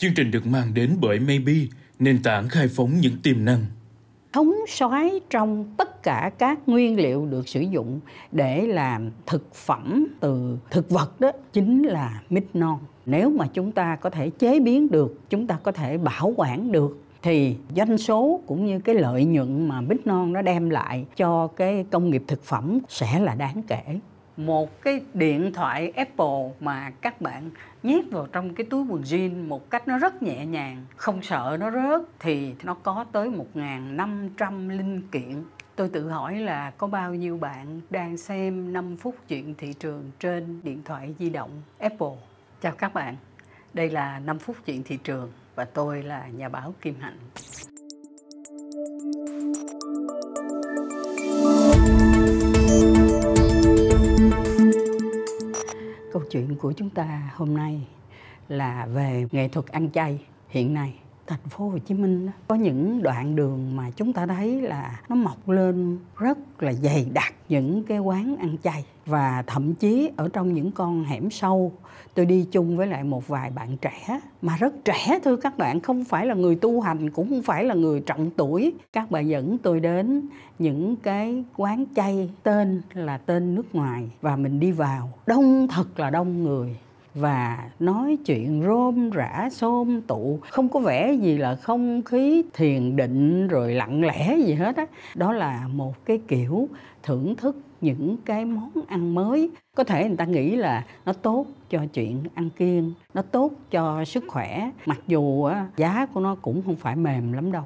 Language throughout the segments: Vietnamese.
Chương trình được mang đến bởi Maybe, nền tảng khai phóng những tiềm năng. Thống soái trong tất cả các nguyên liệu được sử dụng để làm thực phẩm từ thực vật đó chính là mít non. Nếu mà chúng ta có thể chế biến được, chúng ta có thể bảo quản được, thì doanh số cũng như cái lợi nhuận mà mít non nó đem lại cho cái công nghiệp thực phẩm sẽ là đáng kể. Một cái điện thoại Apple mà các bạn nhét vào trong cái túi quần jean một cách nó rất nhẹ nhàng, không sợ nó rớt, thì nó có tới 1.500 linh kiện. Tôi tự hỏi là có bao nhiêu bạn đang xem 5 phút chuyện thị trường trên điện thoại di động Apple. Chào các bạn, đây là 5 phút chuyện thị trường và tôi là nhà báo Kim Hạnh. Câu chuyện của chúng ta hôm nay là về nghệ thuật ăn chay. Hiện nay thành phố Hồ Chí Minh đó, có những đoạn đường mà chúng ta thấy là nó mọc lên rất là dày đặc những cái quán ăn chay. Và thậm chí ở trong những con hẻm sâu, tôi đi chung với lại một vài bạn trẻ, mà rất trẻ thưa các bạn, không phải là người tu hành, cũng không phải là người trọng tuổi. Các bạn dẫn tôi đến những cái quán chay tên là tên nước ngoài, và mình đi vào, đông thật là đông người, và nói chuyện rôm rả xôm tụ, không có vẻ gì là không khí thiền định rồi lặng lẽ gì hết á. Đó là một cái kiểu thưởng thức những cái món ăn mới. Có thể người ta nghĩ là nó tốt cho chuyện ăn kiêng, nó tốt cho sức khỏe, mặc dù giá của nó cũng không phải mềm lắm đâu.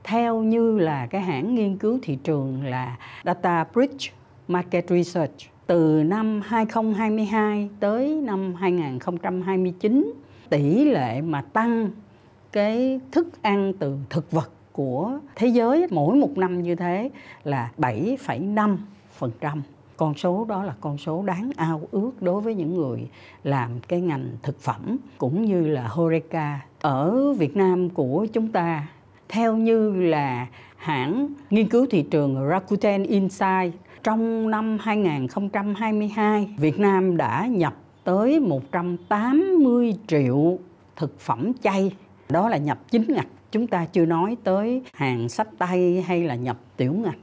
Theo như là cái hãng nghiên cứu thị trường là DataBridge Market Research, từ năm 2022 tới năm 2029, tỷ lệ mà tăng cái thức ăn từ thực vật của thế giới mỗi một năm như thế là 7,5%. Con số đó là con số đáng ao ước đối với những người làm cái ngành thực phẩm cũng như là HoReCa. Ở Việt Nam của chúng ta, theo như là hãng nghiên cứu thị trường Rakuten Insight, trong năm 2022, Việt Nam đã nhập tới 180 triệu thực phẩm chay. Đó là nhập chính ngạch. Chúng ta chưa nói tới hàng xách tay hay là nhập tiểu ngạch.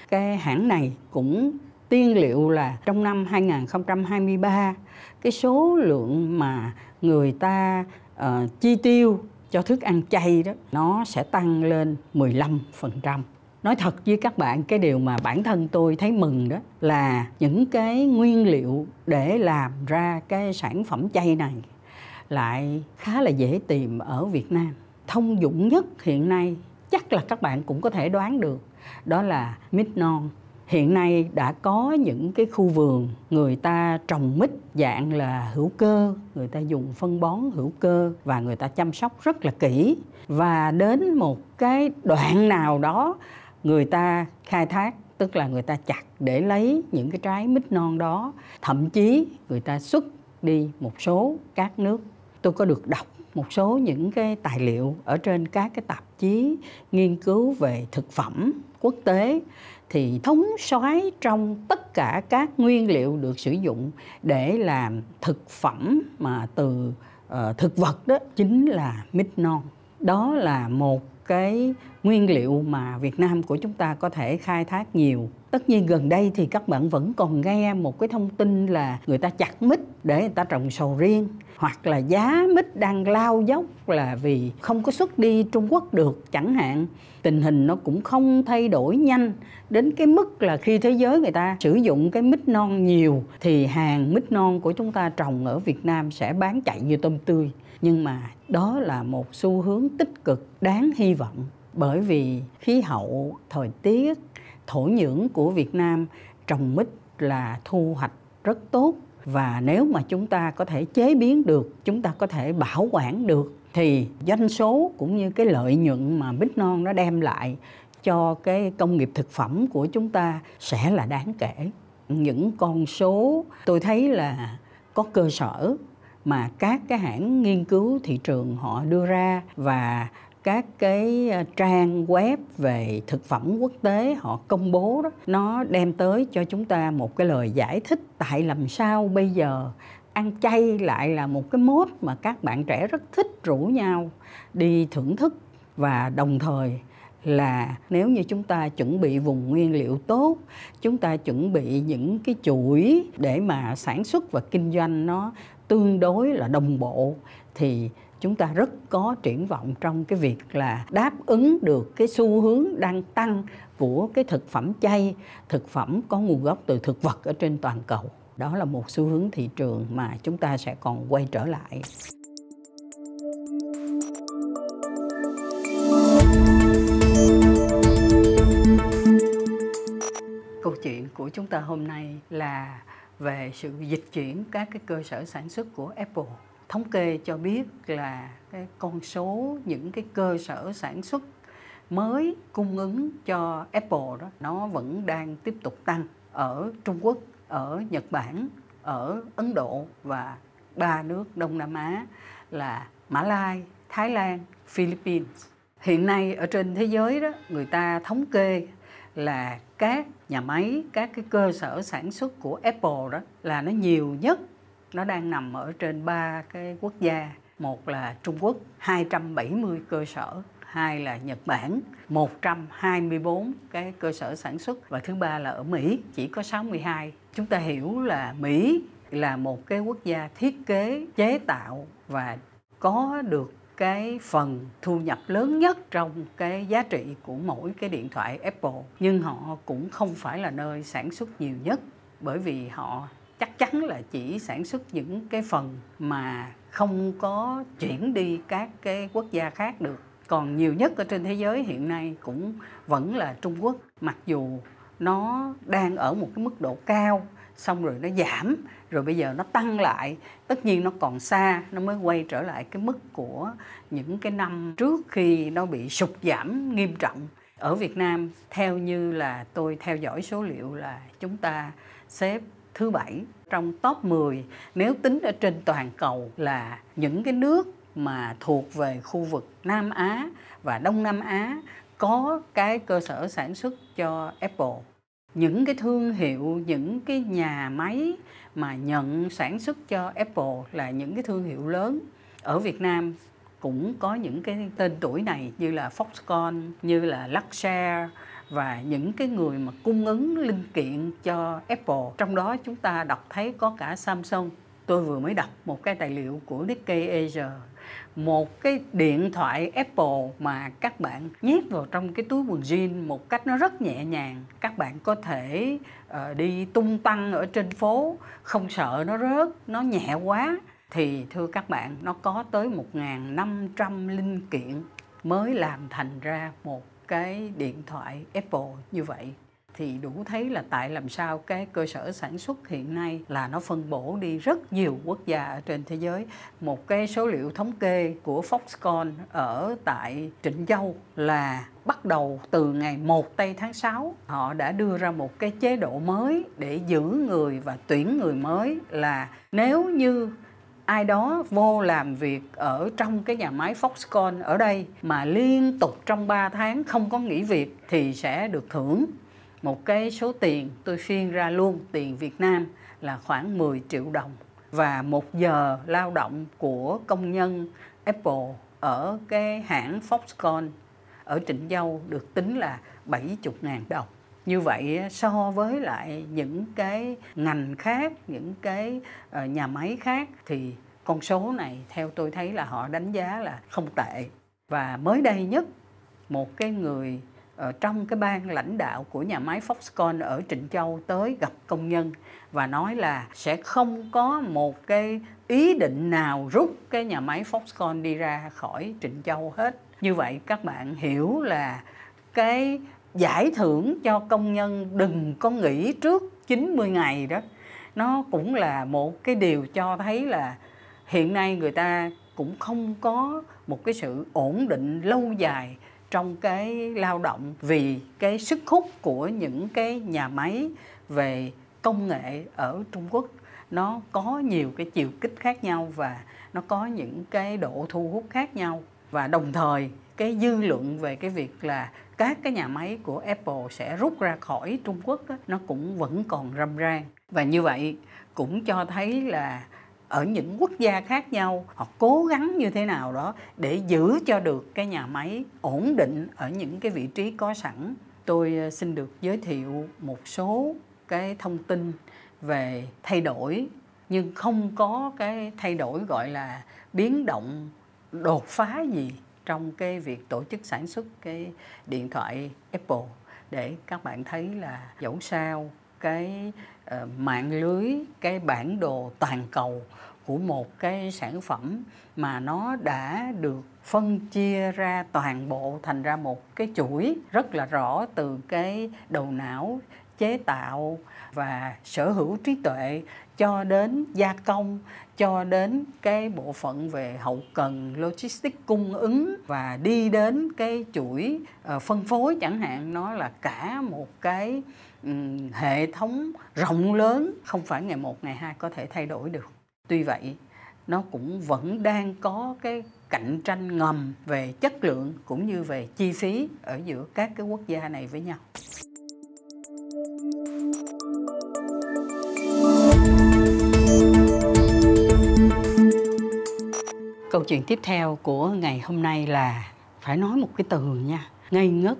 Cái hãng này cũng tiên liệu là trong năm 2023, cái số lượng mà người ta chi tiêu cho thức ăn chay đó, nó sẽ tăng lên 15%. Nói thật với các bạn, cái điều mà bản thân tôi thấy mừng đó là những cái nguyên liệu để làm ra cái sản phẩm chay này lại khá là dễ tìm ở Việt Nam. Thông dụng nhất hiện nay, chắc là các bạn cũng có thể đoán được, đó là mít non. Hiện nay đã có những cái khu vườn người ta trồng mít dạng là hữu cơ, người ta dùng phân bón hữu cơ và người ta chăm sóc rất là kỹ. Và đến một cái đoạn nào đó, người ta khai thác, tức là người ta chặt để lấy những cái trái mít non đó. Thậm chí người ta xuất đi một số các nước. Tôi có được đọc một số những cái tài liệu ở trên các cái tạp chí nghiên cứu về thực phẩm quốc tế, thì thống soái trong tất cả các nguyên liệu được sử dụng để làm thực phẩm mà từ thực vật đó chính là mít non. Đó là một cái nguyên liệu mà Việt Nam của chúng ta có thể khai thác nhiều. Tất nhiên gần đây thì các bạn vẫn còn nghe một cái thông tin là người ta chặt mít để người ta trồng sầu riêng, hoặc là giá mít đang lao dốc là vì không có xuất đi Trung Quốc được chẳng hạn. Tình hình nó cũng không thay đổi nhanh đến cái mức là khi thế giới người ta sử dụng cái mít non nhiều thì hàng mít non của chúng ta trồng ở Việt Nam sẽ bán chạy như tôm tươi. Nhưng mà đó là một xu hướng tích cực đáng hy vọng, bởi vì khí hậu, thời tiết, thổ nhưỡng của Việt Nam trồng mít là thu hoạch rất tốt. Và nếu mà chúng ta có thể chế biến được, chúng ta có thể bảo quản được, thì doanh số cũng như cái lợi nhuận mà mít non nó đem lại cho cái công nghiệp thực phẩm của chúng ta sẽ là đáng kể. Những con số tôi thấy là có cơ sở mà các cái hãng nghiên cứu thị trường họ đưa ra, và các cái trang web về thực phẩm quốc tế họ công bố đó, nó đem tới cho chúng ta một cái lời giải thích tại làm sao bây giờ ăn chay lại là một cái mốt mà các bạn trẻ rất thích rủ nhau đi thưởng thức. Và đồng thời là nếu như chúng ta chuẩn bị vùng nguyên liệu tốt, chúng ta chuẩn bị những cái chuỗi để mà sản xuất và kinh doanh nó tương đối là đồng bộ, thì chúng ta rất có triển vọng trong cái việc là đáp ứng được cái xu hướng đang tăng của cái thực phẩm chay, thực phẩm có nguồn gốc từ thực vật ở trên toàn cầu. Đó là một xu hướng thị trường mà chúng ta sẽ còn quay trở lại. Câu chuyện của chúng ta hôm nay là về sự dịch chuyển các cái cơ sở sản xuất của Apple. Thống kê cho biết là cái con số những cái cơ sở sản xuất mới cung ứng cho Apple đó, nó vẫn đang tiếp tục tăng ở Trung Quốc, ở Nhật Bản, ở Ấn Độ và 3 nước Đông Nam Á là Mã Lai, Thái Lan, Philippines. Hiện nay ở trên thế giới đó, người ta thống kê là các nhà máy, các cái cơ sở sản xuất của Apple đó là nó nhiều nhất, nó đang nằm ở trên 3 cái quốc gia. Một là Trung Quốc 270 cơ sở, hai là Nhật Bản 124 cái cơ sở sản xuất, và thứ ba là ở Mỹ chỉ có 62. Chúng ta hiểu là Mỹ là một cái quốc gia thiết kế, chế tạo và có được cái phần thu nhập lớn nhất trong cái giá trị của mỗi cái điện thoại Apple. Nhưng họ cũng không phải là nơi sản xuất nhiều nhất, bởi vì họ chắc chắn là chỉ sản xuất những cái phần mà không có chuyển đi các cái quốc gia khác được. Còn nhiều nhất ở trên thế giới hiện nay cũng vẫn là Trung Quốc, mặc dù nó đang ở một cái mức độ cao, xong rồi nó giảm, rồi bây giờ nó tăng lại. Tất nhiên nó còn xa, nó mới quay trở lại cái mức của những cái năm trước khi nó bị sụt giảm nghiêm trọng. Ở Việt Nam, theo như là tôi theo dõi số liệu, là chúng ta xếp thứ 7 trong top 10 nếu tính ở trên toàn cầu, là những cái nước mà thuộc về khu vực Nam Á và Đông Nam Á có cái cơ sở sản xuất cho Apple. Những cái thương hiệu, những cái nhà máy mà nhận sản xuất cho Apple là những cái thương hiệu lớn. Ở Việt Nam cũng có những cái tên tuổi này như là Foxconn, như là Luxshare và những cái người mà cung ứng linh kiện cho Apple. Trong đó chúng ta đọc thấy có cả Samsung. Tôi vừa mới đọc một cái tài liệu của Nikkei Asia, một cái điện thoại Apple mà các bạn nhét vào trong cái túi quần jean một cách nó rất nhẹ nhàng. Các bạn có thể đi tung tăng ở trên phố, không sợ nó rớt, nó nhẹ quá. Thì thưa các bạn, nó có tới 1.500 linh kiện mới làm thành ra một cái điện thoại Apple như vậy. Thì đủ thấy là tại làm sao cái cơ sở sản xuất hiện nay là nó phân bổ đi rất nhiều quốc gia ở trên thế giới. Một cái số liệu thống kê của Foxconn ở tại Trịnh Châu là bắt đầu từ ngày 1 tây tháng 6, họ đã đưa ra một cái chế độ mới để giữ người và tuyển người mới, là nếu như ai đó vô làm việc ở trong cái nhà máy Foxconn ở đây mà liên tục trong 3 tháng không có nghỉ việc thì sẽ được thưởng một cái số tiền, tôi phiên ra luôn tiền Việt Nam là khoảng 10 triệu đồng. Và 1 giờ lao động của công nhân Apple ở cái hãng Foxconn ở Trịnh Châu được tính là 70.000 đồng. Như vậy so với lại những cái ngành khác, những cái nhà máy khác thì con số này theo tôi thấy là họ đánh giá là không tệ. Và mới đây nhất, một cái người trong cái ban lãnh đạo của nhà máy Foxconn ở Trịnh Châu tới gặp công nhân và nói là sẽ không có một cái ý định nào rút cái nhà máy Foxconn đi ra khỏi Trịnh Châu hết. Như vậy các bạn hiểu là cái giải thưởng cho công nhân đừng có nghỉ trước 90 ngày đó, nó cũng là một cái điều cho thấy là hiện nay người ta cũng không có một cái sự ổn định lâu dài trong cái lao động, vì cái sức hút của những cái nhà máy về công nghệ ở Trung Quốc nó có nhiều cái chiều kích khác nhau và nó có những cái độ thu hút khác nhau. Và đồng thời cái dư luận về cái việc là các cái nhà máy của Apple sẽ rút ra khỏi Trung Quốc đó, nó cũng vẫn còn râm ran. Và như vậy cũng cho thấy là ở những quốc gia khác nhau, họ cố gắng như thế nào đó để giữ cho được cái nhà máy ổn định ở những cái vị trí có sẵn. Tôi xin được giới thiệu một số cái thông tin về thay đổi, nhưng không có cái thay đổi gọi là biến động đột phá gì trong cái việc tổ chức sản xuất cái điện thoại Apple, để các bạn thấy là dẫu sao cái mạng lưới, cái bản đồ toàn cầu của một cái sản phẩm mà nó đã được phân chia ra toàn bộ thành ra một cái chuỗi rất là rõ, từ cái đầu não chế tạo và sở hữu trí tuệ cho đến gia công, cho đến cái bộ phận về hậu cần, logistics cung ứng và đi đến cái chuỗi phân phối chẳng hạn. Nó là cả một cái hệ thống rộng lớn, không phải ngày một ngày hai có thể thay đổi được. Tuy vậy, nó cũng vẫn đang có cái cạnh tranh ngầm về chất lượng cũng như về chi phí ở giữa các cái quốc gia này với nhau. Câu chuyện tiếp theo của ngày hôm nay là phải nói một cái từ nha, ngây ngất,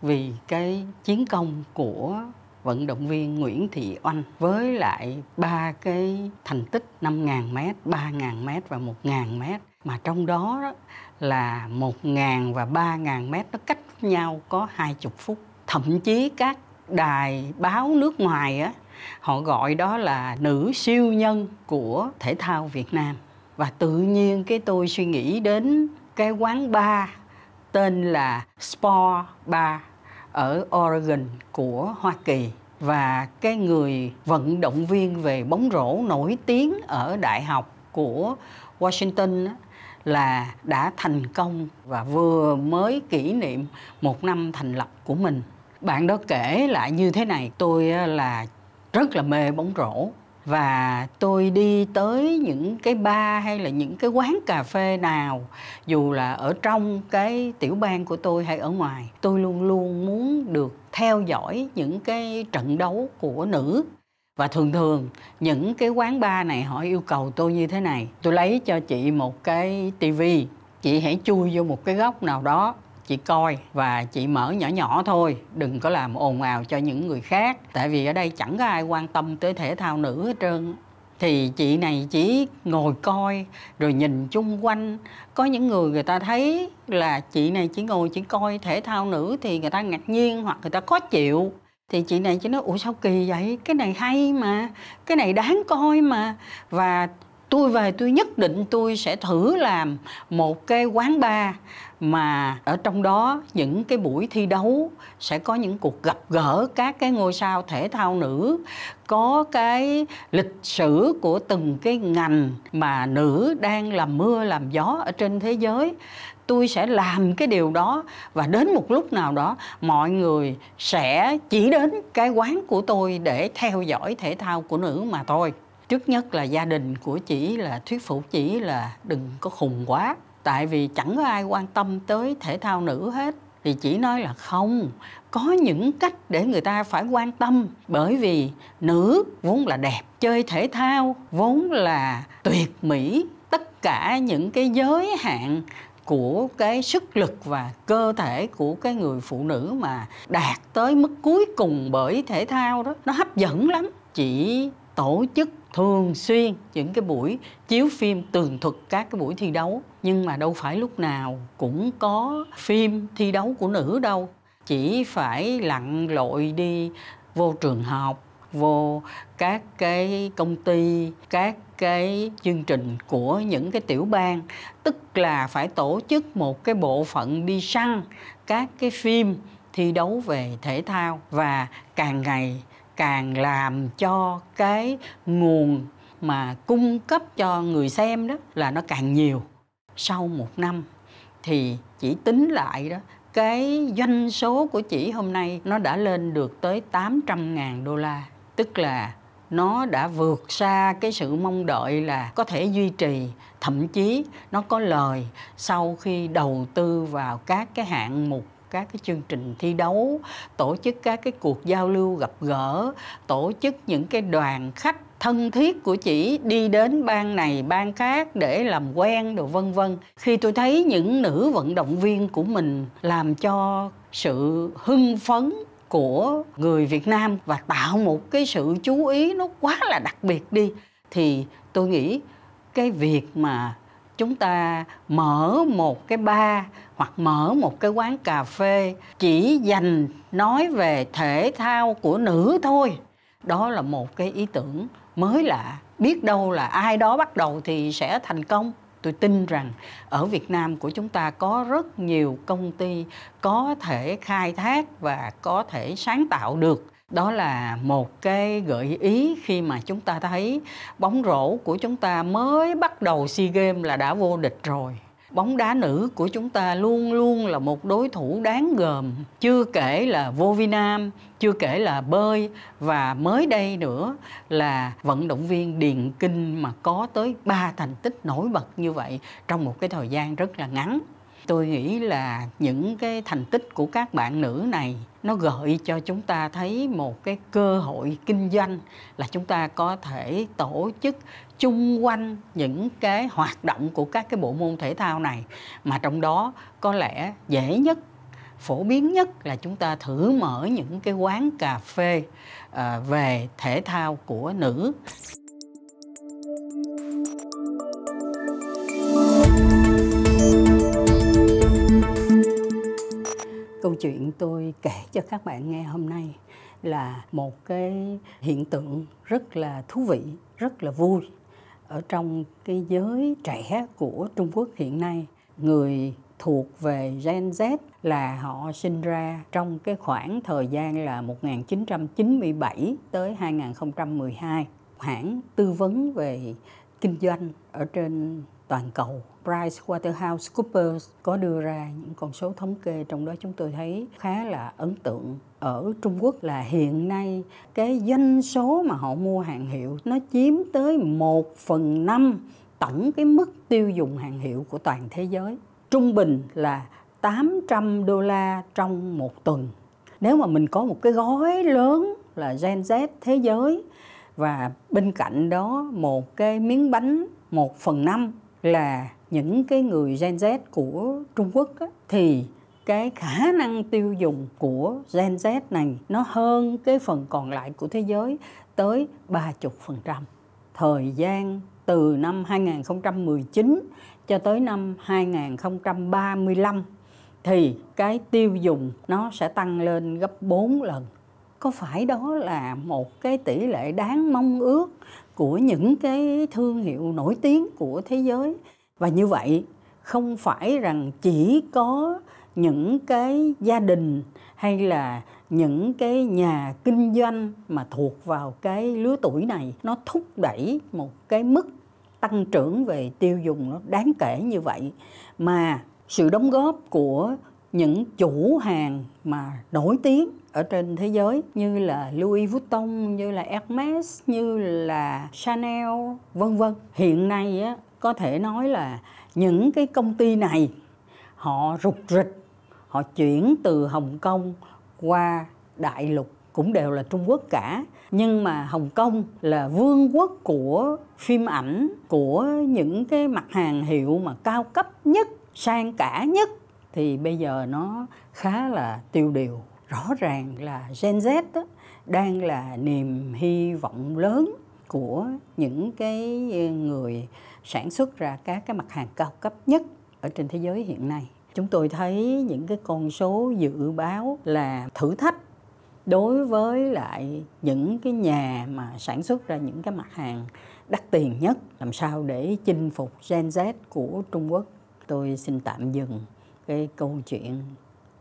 vì cái chiến công của vận động viên Nguyễn Thị Oanh với lại 3 cái thành tích 5.000m, 3.000m và 1.000m, mà trong đó là 1.000 và 3.000m nó cách nhau có 20 phút. Thậm chí các đài báo nước ngoài á, họ gọi đó là nữ siêu nhân của thể thao Việt Nam. Và tự nhiên cái tôi suy nghĩ đến cái quán bar tên là Sport Bar ở Oregon của Hoa Kỳ, và cái người vận động viên về bóng rổ nổi tiếng ở đại học của Washington là đã thành công và vừa mới kỷ niệm 1 năm thành lập của mình. Bạn đó kể lại như thế này: tôi là rất là mê bóng rổ, và tôi đi tới những cái bar hay là những cái quán cà phê nào, dù là ở trong cái tiểu bang của tôi hay ở ngoài, tôi luôn luôn muốn được theo dõi những cái trận đấu của nữ. Và thường thường những cái quán bar này họ yêu cầu tôi như thế này: tôi lấy cho chị một cái tivi, chị hãy chui vô một cái góc nào đó, chị coi và chị mở nhỏ nhỏ thôi, đừng có làm ồn ào cho những người khác, tại vì ở đây chẳng có ai quan tâm tới thể thao nữ hết trơn. Thì chị này chỉ ngồi coi rồi nhìn chung quanh. Có những người ta thấy là chị này chỉ ngồi chỉ coi thể thao nữ thì người ta ngạc nhiên hoặc người ta khó chịu. Thì chị này chỉ nói: ủa sao kỳ vậy, cái này hay mà, cái này đáng coi mà. Và tôi về tôi nhất định tôi sẽ thử làm một cái quán bar mà ở trong đó những cái buổi thi đấu sẽ có những cuộc gặp gỡ các cái ngôi sao thể thao nữ, có cái lịch sử của từng cái ngành mà nữ đang làm mưa làm gió ở trên thế giới. Tôi sẽ làm cái điều đó, và đến một lúc nào đó mọi người sẽ chỉ đến cái quán của tôi để theo dõi thể thao của nữ mà thôi. Trước nhất là gia đình của chị là thuyết phục chị là đừng có khùng quá, tại vì chẳng có ai quan tâm tới thể thao nữ hết. Thì chị nói là không, có những cách để người ta phải quan tâm, bởi vì nữ vốn là đẹp, chơi thể thao vốn là tuyệt mỹ. Tất cả những cái giới hạn của cái sức lực và cơ thể của cái người phụ nữ mà đạt tới mức cuối cùng bởi thể thao đó, nó hấp dẫn lắm. Chị tổ chức thường xuyên những cái buổi chiếu phim tường thuật các cái buổi thi đấu, nhưng mà đâu phải lúc nào cũng có phim thi đấu của nữ đâu. Chỉ phải lặn lội đi vô trường học, vô các cái công ty, các cái chương trình của những cái tiểu bang, tức là phải tổ chức một cái bộ phận đi săn các cái phim thi đấu về thể thao, và càng ngày càng làm cho cái nguồn mà cung cấp cho người xem đó là nó càng nhiều. Sau 1 năm thì chỉ tính lại đó, cái doanh số của chị hôm nay nó đã lên được tới 800.000 đô la. Tức là nó đã vượt xa cái sự mong đợi là có thể duy trì, thậm chí nó có lời sau khi đầu tư vào các cái hạng mục, các cái chương trình thi đấu, tổ chức các cái cuộc giao lưu gặp gỡ, tổ chức những cái đoàn khách thân thiết của chị đi đến bang này bang khác để làm quen đồ vân vân. Khi tôi thấy những nữ vận động viên của mình làm cho sự hưng phấn của người Việt Nam và tạo một cái sự chú ý nó quá là đặc biệt đi, thì tôi nghĩ cái việc mà chúng ta mở một cái bar hoặc mở một cái quán cà phê chỉ dành nói về thể thao của nữ thôi, đó là một cái ý tưởng mới lạ. Biết đâu là ai đó bắt đầu thì sẽ thành công. Tôi tin rằng ở Việt Nam của chúng ta có rất nhiều công ty có thể khai thác và có thể sáng tạo được. Đó là một cái gợi ý khi mà chúng ta thấy bóng rổ của chúng ta mới bắt đầu SEA Games là đã vô địch rồi. Bóng đá nữ của chúng ta luôn luôn là một đối thủ đáng gờm. Chưa kể là vô vi nam, chưa kể là bơi, và mới đây nữa là vận động viên điền kinh mà có tới 3 thành tích nổi bật như vậy trong một cái thời gian rất là ngắn. Tôi nghĩ là những cái thành tích của các bạn nữ này nó gợi cho chúng ta thấy một cái cơ hội kinh doanh, là chúng ta có thể tổ chức chung quanh những cái hoạt động của các cái bộ môn thể thao này, mà trong đó có lẽ dễ nhất, phổ biến nhất là chúng ta thử mở những cái quán cà phê về thể thao của nữ. Câu chuyện tôi kể cho các bạn nghe hôm nay là một cái hiện tượng rất là thú vị, rất là vui ở trong cái giới trẻ của Trung Quốc hiện nay. Người thuộc về Gen Z là họ sinh ra trong cái khoảng thời gian là 1997 tới 2012. Hãng tư vấn về kinh doanh ở trên toàn cầu PricewaterhouseCoopers có đưa ra những con số thống kê, trong đó chúng tôi thấy khá là ấn tượng. Ở Trung Quốc là hiện nay cái doanh số mà họ mua hàng hiệu nó chiếm tới 1/5 tổng cái mức tiêu dùng hàng hiệu của toàn thế giới. Trung bình là $800 trong một tuần. Nếu mà mình có một cái gói lớn là Gen Z thế giới và bên cạnh đó một cái miếng bánh 1/5 là những cái người Gen Z của Trung Quốc á, thì cái khả năng tiêu dùng của Gen Z này nó hơn cái phần còn lại của thế giới tới 30%. Thời gian từ năm 2019 cho tới năm 2035 thì cái tiêu dùng nó sẽ tăng lên gấp 4 lần. Có phải đó là một cái tỷ lệ đáng mong ước của những cái thương hiệu nổi tiếng của thế giới? Và như vậy không phải rằng chỉ có những cái gia đình hay là những cái nhà kinh doanh mà thuộc vào cái lứa tuổi này nó thúc đẩy một cái mức tăng trưởng về tiêu dùng nó đáng kể như vậy, mà sự đóng góp của những chủ hàng mà nổi tiếng ở trên thế giới như là Louis Vuitton, như là Hermes, như là Chanel, vân vân. Hiện nay á, có thể nói là những cái công ty này họ rục rịch, họ chuyển từ Hồng Kông qua đại lục cũng đều là Trung Quốc cả. Nhưng mà Hồng Kông là vương quốc của phim ảnh, của những cái mặt hàng hiệu mà cao cấp nhất, sang cả nhất, thì bây giờ nó khá là tiêu điều. Rõ ràng là Gen Z đó, đang là niềm hy vọng lớn của những cái người sản xuất ra các cái mặt hàng cao cấp nhất ở trên thế giới hiện nay. Chúng tôi thấy những cái con số dự báo là thử thách đối với lại những cái nhà mà sản xuất ra những cái mặt hàng đắt tiền nhất, làm sao để chinh phục Gen Z của Trung Quốc. Tôi xin tạm dừng cái câu chuyện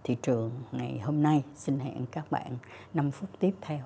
thị trường ngày hôm nay. Xin hẹn các bạn 5 phút tiếp theo.